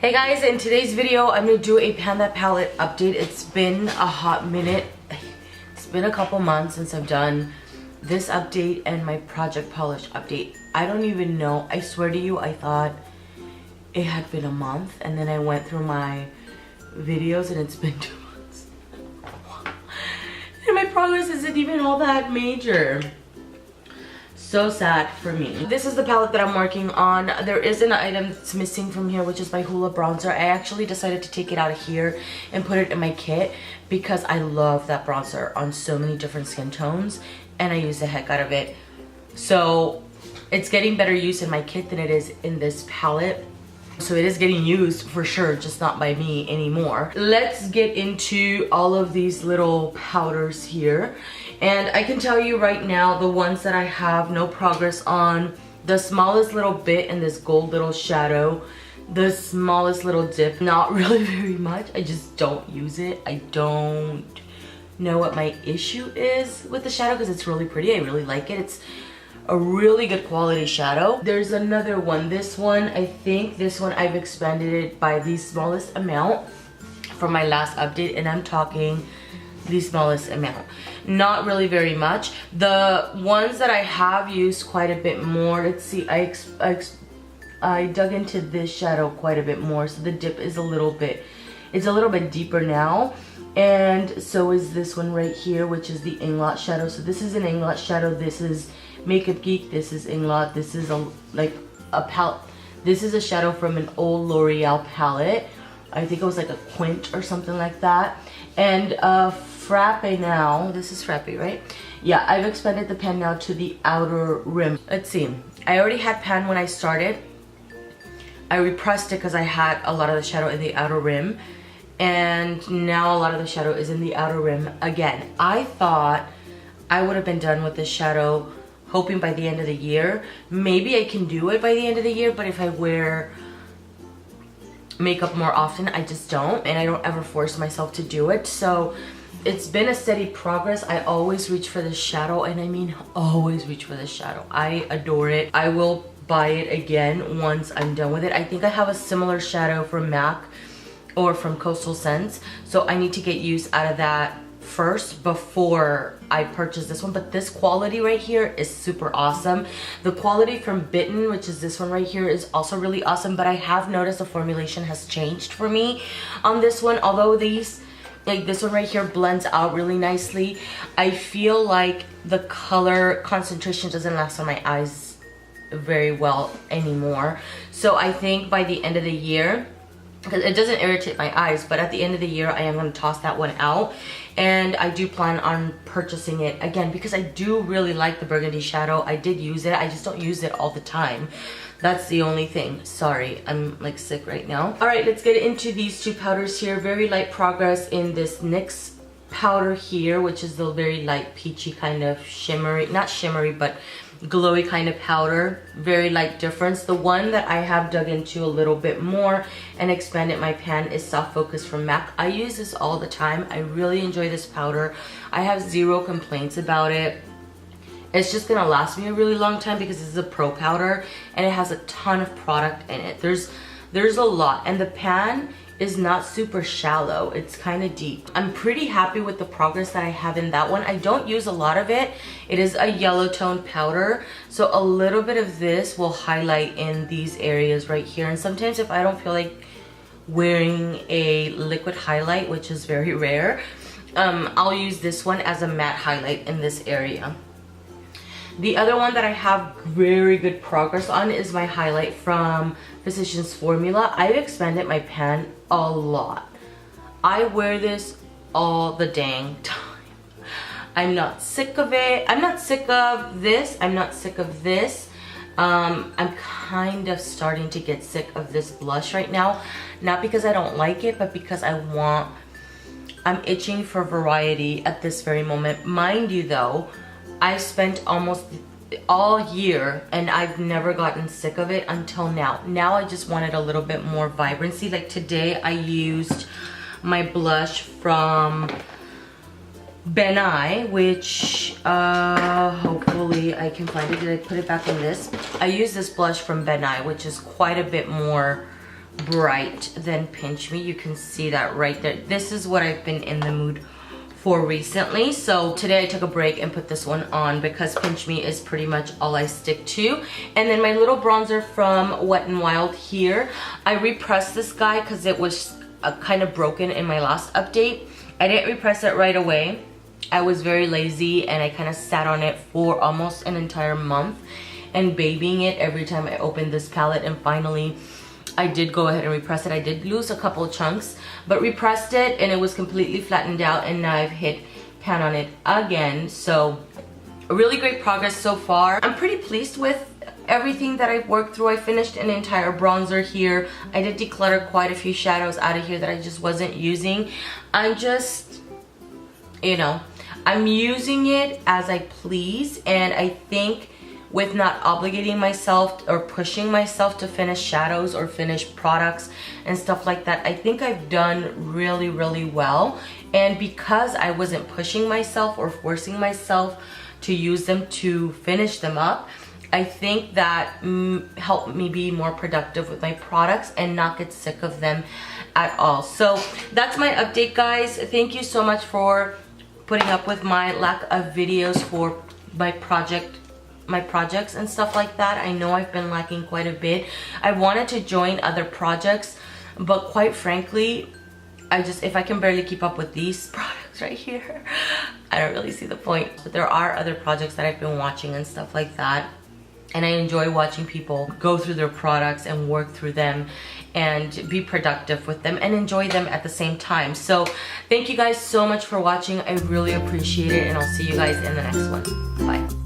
Hey guys, in today's video I'm going to do a Panda palette update. It's been a hot minute. It's been a couple months since I've done this update and my project polish update. I don't even know. I swear to you, I thought it had been a month, and then I went through my videos and it's been 2 months. And my progress isn't even all that major. So sad for me. This is the palette that I'm working on. There is an item that's missing from here, which is my Hoola bronzer. I actually decided to take it out of here and put it in my kit because I love that bronzer on so many different skin tones and I use the heck out of it. So it's getting better use in my kit than it is in this palette. So it is getting used for sure, just not by me anymore. Let's get into all of these little powders here. And I can tell you right now, the ones that I have no progress on, the smallest little bit in this gold little shadow, the smallest little dip, not really very much. I just don't use it. I don't know what my issue is with the shadow because it's really pretty. I really like it. It's a really good quality shadow. There's another one. This one, I think this one I've expanded it by the smallest amount from my last update, and I'm talking the smallest amount. Not really very much. The ones that I have used quite a bit more, let's see, I dug into this shadow quite a bit more, so the dip is a little bit deeper now. And so is this one right here, which is the Inglot shadow. So this is an Inglot shadow, this is Makeup Geek, this is Inglot, this is a palette. This is a shadow from an old L'Oreal palette. I think it was like a Quint or something like that. And Frappe now, this is Frappe, right? Yeah, I've expanded the pen now to the outer rim. Let's see, I already had pan when I started. I repressed it because I had a lot of the shadow in the outer rim. And now a lot of the shadow is in the outer rim again. I thought I would have been done with this shadow, hoping by the end of the year. Maybe I can do it by the end of the year, but if I wear makeup more often, I just don't, and I don't ever force myself to do it. So it's been a steady progress. I always reach for this shadow, and I mean always reach for this shadow. I adore it. I will buy it again once I'm done with it. I think I have a similar shadow from MAC or from Coastal Scents, so I need to get use out of that first before I purchase this one. But this quality right here is super awesome. The quality from Bitten, which is this one right here, is also really awesome, but I have noticed the formulation has changed for me on this one. Although these, like this one right here, blends out really nicely, I feel like the color concentration doesn't last on my eyes very well anymore. So I think by the end of the year, because it doesn't irritate my eyes, but at the end of the year I am going to toss that one out, and I do plan on purchasing it again because I do really like the burgundy shadow. I did use it, I just don't use it all the time. That's the only thing. Sorry, I'm like sick right now. All right, let's get into these two powders here. Very light progress in this NYX powder here, which is the very light peachy kind of shimmery, not shimmery, but glowy kind of powder. Very light difference. The one that I have dug into a little bit more and expanded my pan is Soft Focus from MAC. I use this all the time. I really enjoy this powder. I have zero complaints about it. It's just gonna last me a really long time because this is a pro powder and it has a ton of product in it. There's a lot, and the pan is not super shallow. It's kind of deep. I'm pretty happy with the progress that I have in that one. I don't use a lot of it. It is a yellow tone powder, so a little bit of this will highlight in these areas right here. And sometimes if I don't feel like wearing a liquid highlight, which is very rare, I'll use this one as a matte highlight in this area. The other one that I have very good progress on is my highlight from Physicians Formula. I've expanded my pan a lot. I wear this all the dang time. I'm not sick of it. I'm not sick of this. I'm not sick of this. I'm kind of starting to get sick of this blush right now. Not because I don't like it, but because I'm itching for variety at this very moment. Mind you though, I spent almost all year and I've never gotten sick of it until now. Now I just wanted a little bit more vibrancy. Like today I used my blush from Ben I, which hopefully I can find it. Did I put it back in this? I used this blush from Ben I, which is quite a bit more bright than Pinch Me. You can see that right there. This is what I've been in the mood for recently. So today I took a break and put this one on because Pinch Me is pretty much all I stick to. And then my little bronzer from Wet n Wild here. I repressed this guy because it was kind of broken in my last update. I didn't repress it right away. I was very lazy and I kind of sat on it for almost an entire month and babying it every time I opened this palette, and finally I did go ahead and repress it. I did lose a couple chunks, but repressed it and it was completely flattened out, and now I've hit pan on it again. So really great progress so far. I'm pretty pleased with everything that I've worked through. I finished an entire bronzer here. I did declutter quite a few shadows out of here that I just wasn't using. I'm just, you know, I'm using it as I please, and I think with not obligating myself or pushing myself to finish shadows or finish products and stuff like that, I think I've done really, really well. And because I wasn't pushing myself or forcing myself to use them to finish them up, I think that helped me be more productive with my products and not get sick of them at all. So that's my update, guys. Thank you so much for putting up with my lack of videos for my projects and stuff like that. I know I've been lacking quite a bit. I wanted to join other projects, but quite frankly, if I can barely keep up with these products right here, I don't really see the point. But there are other projects that I've been watching and stuff like that, and I enjoy watching people go through their products and work through them and be productive with them and enjoy them at the same time. So thank you guys so much for watching. I really appreciate it, and I'll see you guys in the next one. Bye.